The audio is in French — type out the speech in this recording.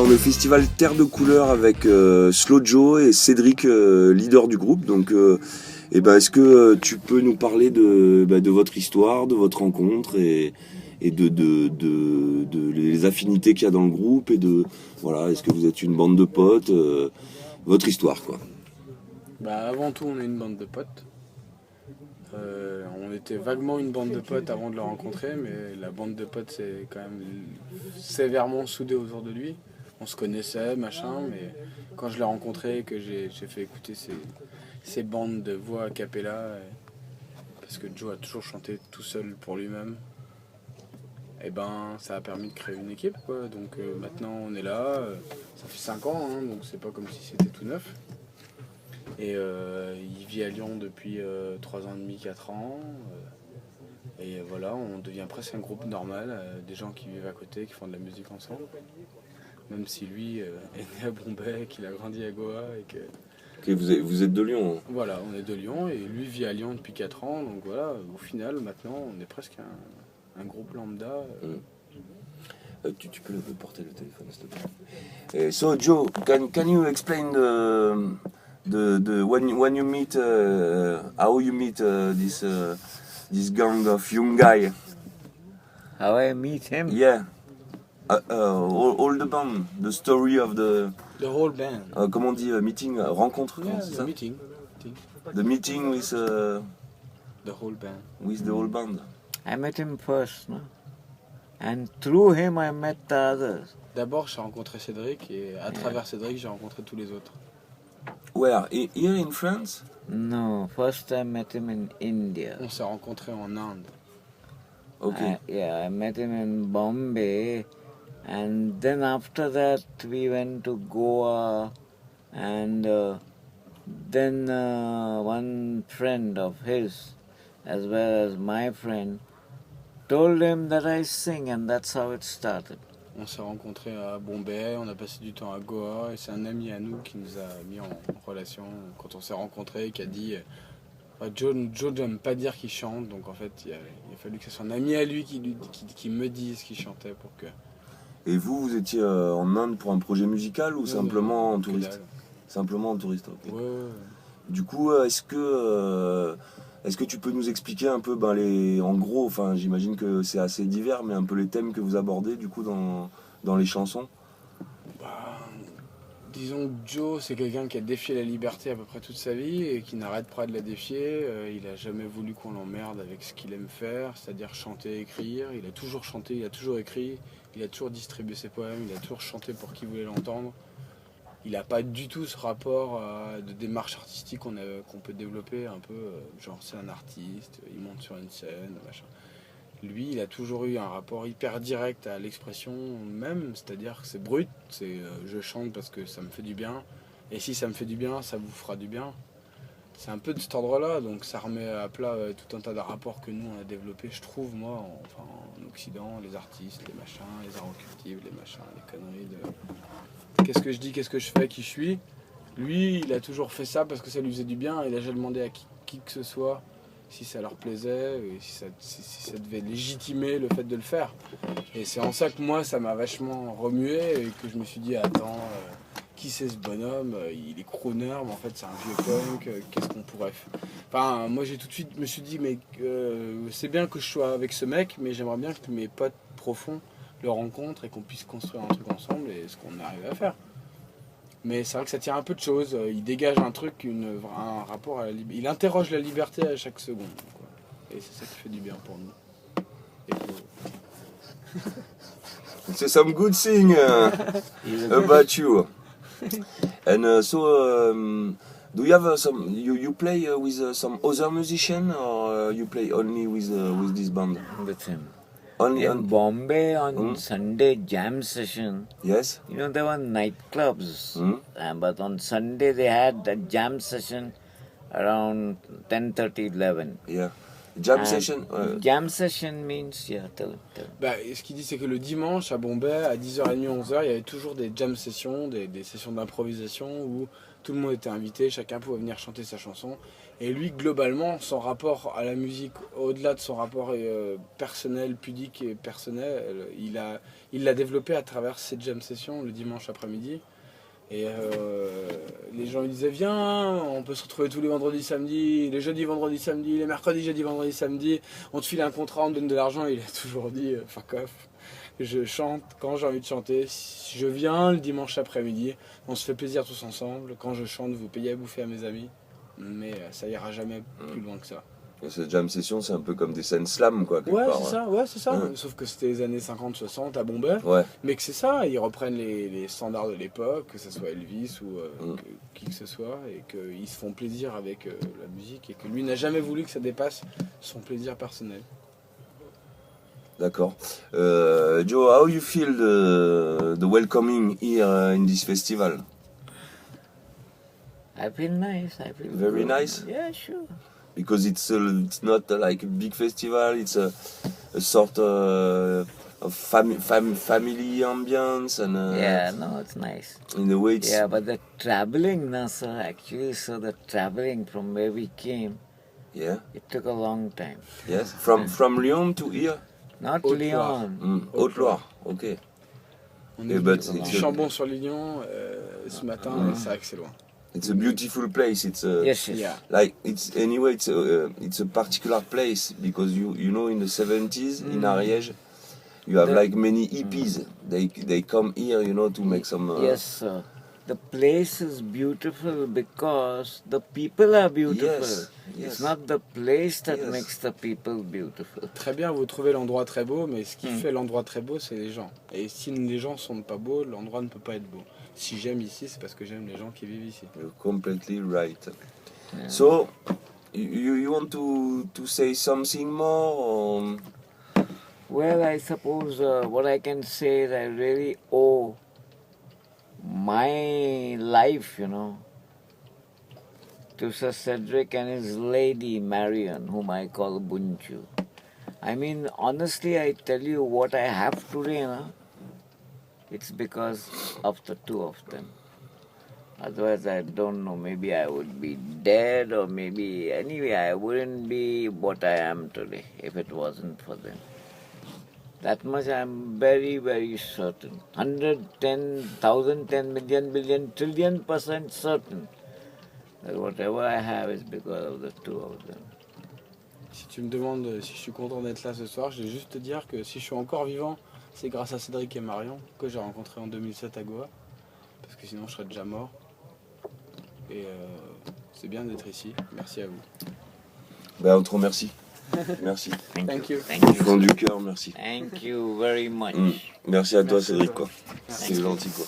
on est au festival Terre de Couleur avec Slow Joe et Cédric, leader du groupe. Donc, est-ce que tu peux nous parler de votre histoire, de votre rencontre et de les affinités qu'il y a dans le groupe et voilà, est-ce que vous êtes une bande de potes, votre histoire quoi. Avant tout, on est une bande de potes. On était vaguement une bande de potes avant de le rencontrer, mais la bande de potes c'est quand même sévèrement soudée autour de lui. On se connaissait, machin, mais quand je l'ai rencontré et que j'ai fait écouter ces bandes de voix a cappella, parce que Joe a toujours chanté tout seul pour lui-même, et ça a permis de créer une équipe, quoi. Donc maintenant on est là, ça fait 5 ans, hein, donc c'est pas comme si c'était tout neuf. Et il vit à Lyon depuis 3 ans et demi, 4 ans. Et voilà, on devient presque un groupe normal, des gens qui vivent à côté, qui font de la musique ensemble. Même si lui est né à Bombay, qu'il a grandi à Goa et que... Okay, vous êtes de Lyon. Voilà, on est de Lyon et lui vit à Lyon depuis 4 ans. Donc voilà, au final, maintenant, on est presque un groupe lambda. Tu peux porter le téléphone, s'il te plaît. So Joe, can you explain when you meet how you meet this gang of young guy? How I meet him? Yeah. All the band, the story of the whole band. Comment on dit meeting, rencontre, c'est ça? Meeting. The meeting with the whole band. With the whole band. I met him first, no? And through him I met the others. D'abord, j'ai rencontré Cédric et à travers Cédric, j'ai rencontré tous les autres. Where? Here in France? No, first I met him in India. On s'est rencontrés en Inde. Okay. I met him in Bombay, and then after that we went to Goa, and then one friend of his, as well as my friend, told him that I sing, and that's how it started. On s'est rencontrés à Bombay, on a passé du temps à Goa, et c'est un ami à nous qui nous a mis en relation quand on s'est rencontrés, qui a dit Joe n'aime pas dire qu'il chante, donc en fait il a fallu que ce soit un ami à lui qui me dise qu'il chantait pour que... Et vous étiez en Inde pour un projet musical ou simplement en touriste? Simplement en touriste, ok. Ouais. Du coup, est-ce que tu peux nous expliquer un peu, en gros, enfin j'imagine que c'est assez divers, mais un peu les thèmes que vous abordez du coup dans les chansons? Disons que Joe, c'est quelqu'un qui a défié la liberté à peu près toute sa vie et qui n'arrête pas de la défier. Il n'a jamais voulu qu'on l'emmerde avec ce qu'il aime faire, c'est-à-dire chanter, écrire. Il a toujours chanté, il a toujours écrit, il a toujours distribué ses poèmes, il a toujours chanté pour qui voulait l'entendre. Il n'a pas du tout ce rapport de démarche artistique qu'on peut développer un peu, genre c'est un artiste, il monte sur une scène, machin. Lui, il a toujours eu un rapport hyper direct à l'expression même, c'est-à-dire que c'est brut, c'est je chante parce que ça me fait du bien, et si ça me fait du bien, ça vous fera du bien. C'est un peu de cet ordre-là, donc ça remet à plat tout un tas de rapports que nous on a développés, je trouve, moi, en Occident, les artistes, les machins, les arts occultifs, les machins, les conneries de... Qu'est-ce que je dis, qu'est-ce que je fais, qui je suis. Lui, il a toujours fait ça parce que ça lui faisait du bien, il a jamais demandé à qui que ce soit si ça leur plaisait, et si ça devait légitimer le fait de le faire. Et c'est en ça que moi, ça m'a vachement remué et que je me suis dit, attends, qui c'est ce bonhomme? Il est crooner, mais en fait c'est un vieux punk, qu'est-ce qu'on pourrait faire? Enfin, moi j'ai tout de suite me suis dit, mais c'est bien que je sois avec ce mec, mais j'aimerais bien que mes potes profonds le rencontrent et qu'on puisse construire un truc ensemble et ce qu'on arrive à faire. Mais c'est vrai que ça tient un peu de choses. Il dégage un truc, un rapport à la liberté. Il interroge la liberté à chaque seconde, quoi. Et c'est ça qui fait du bien pour nous. Et pour... Say some good thing about you. And do you have you play with some other musician or you play only with this band? With him. Only in Bombay on Sunday jam session. Yes. You know, there were nightclubs, but on Sunday they had a jam session around 10:30, 11. Yeah. Jam session. Jam session means tell. Ce qu'il dit, c'est que le dimanche à Bombay, à 10h30, 11h, il y avait toujours des jam sessions, des sessions d'improvisation où tout le monde était invité, chacun pouvait venir chanter sa chanson. Et lui, globalement, son rapport à la musique, au-delà de son rapport personnel, pudique et personnel, il l'a développé à travers ses jam sessions le dimanche après-midi. Et les gens lui disaient viens, on peut se retrouver tous les vendredis, samedis, les jeudis, vendredis, samedis, les mercredis, jeudis, vendredis, samedis. On te file un contrat, on te donne de l'argent. Il a toujours dit fuck off. Je chante quand j'ai envie de chanter. Si je viens le dimanche après-midi, on se fait plaisir tous ensemble. Quand je chante, vous payez à bouffer à mes amis. Mais ça ira jamais plus loin que ça. Et cette jam session, c'est un peu comme des scènes slam, quoi. Ouais, part, c'est ça. Sauf que c'était les années 50-60 à Bombay. Ouais. Mais que c'est ça, ils reprennent les standards de l'époque, que ce soit Elvis ou qui que ce soit, et qu'ils se font plaisir avec la musique, et que lui n'a jamais voulu que ça dépasse son plaisir personnel. D'accord. Joe, how you feel the welcoming here in this festival? I feel nice. I feel Very good. nice? Yeah, sure. Because it's not like a big festival, it's a sort of family ambience and Yeah, no, it's nice. in the way it's Yeah, but the traveling, no, sir, actually, so the traveling from where we came, yeah, it took a long time. yes, from Lyon to here. Not Haute-Loire. Lyon. Haute-Loire, okay. On Yeah, est but venu it's du a- Chambon-sur-Lignon ce matin, et c'est vrai que c'est loin. It's a beautiful place. It's Yes, yes. Yeah. like it's anyway. It's a particular place because you know in the 70s in Ariège, you have The- like many hippies. They come here, you know, to make some. Yes, sir. The place is beautiful because the people are beautiful. Yes, yes. It's not the place that Yes. makes the people beautiful. Très bien, vous trouvez l'endroit très beau, mais ce qui fait l'endroit très beau, c'est les gens. Et si les gens sont pas beaux, l'endroit ne peut pas être beau. Si j'aime ici, c'est parce que j'aime les gens qui vivent ici. You're completely right. Yeah. So, you want to say something more? Or... Well, I suppose what I can say is I really owe my life, to Sir Cedric and his lady Marion, whom I call Bunchu. I mean, honestly, I tell you what I have today, it's because of the two of them. Otherwise, I don't know, maybe I would be dead or maybe, anyway, I wouldn't be what I am today if it wasn't for them. That much I am very, very certain. 110,000, 10 million, billion, trillion% certain that whatever I have is because of the two of them. Si tu me demandes si je suis content d'être là ce soir, je vais juste te dire que si je suis encore vivant, c'est grâce à Cédric et Marion que j'ai rencontrés en 2007 à Goa. Parce que sinon je serais déjà mort. Et c'est bien d'être ici. Merci à vous. Ben, on te remercie. Merci. Thank you. Thank Du you. fond du cœur, merci. Thank you very much. Merci à toi, Merci à Cédric, toi. quoi. C'est gentil, quoi.